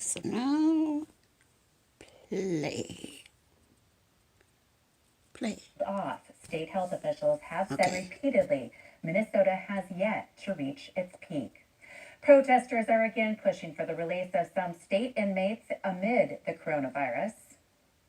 So now, play. Play. Off. State health officials have said repeatedly Minnesota has yet to reach its peak. Protesters are again pushing for the release of some state inmates amid the coronavirus.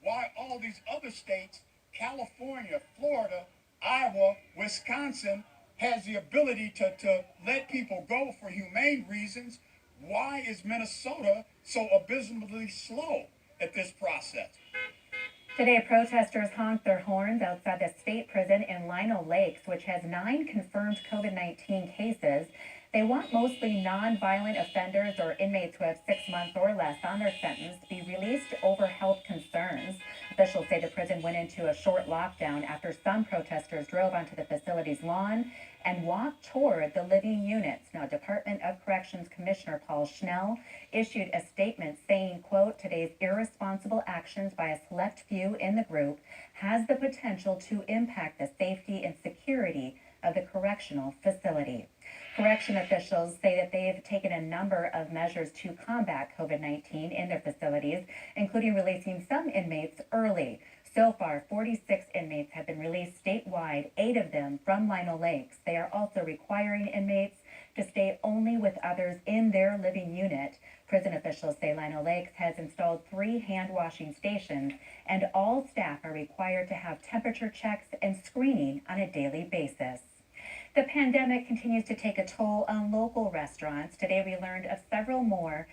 Why all these other states, California, Florida, Iowa, Wisconsin, has the ability to let people go for humane reasons, why is Minnesota so abysmally slow at this process? Today, protesters honked their horns outside the state prison in LinoLakes, which has 9 confirmed COVID-19 cases. They want mostly non-violent offenders or inmates who have 6 months or less on their sentence to be released over health concerns. Officials say the prison went into a short lockdown after some protesters drove onto the facility's lawn and walked toward the living units. Now, Department of Corrections Commissioner Paul Schnell issued a statement saying, quote, today's irresponsible actions by a select few in the group has the potential to impact the safety and security of the correctional facility. Correction officials say that they have taken a number of measures to combat COVID-19 in their facilities, including releasing some inmates early. So far, 46 inmates have been released statewide, 8 of them from LinoLakes. They are also requiring inmates to stay only with others in their living unit. Prison officials say LinoLakes has installed 3 hand-washing stations, and all staff are required to have temperature checks and screening on a daily basis. The pandemic continues to take a toll on local restaurants. Today we learned of several more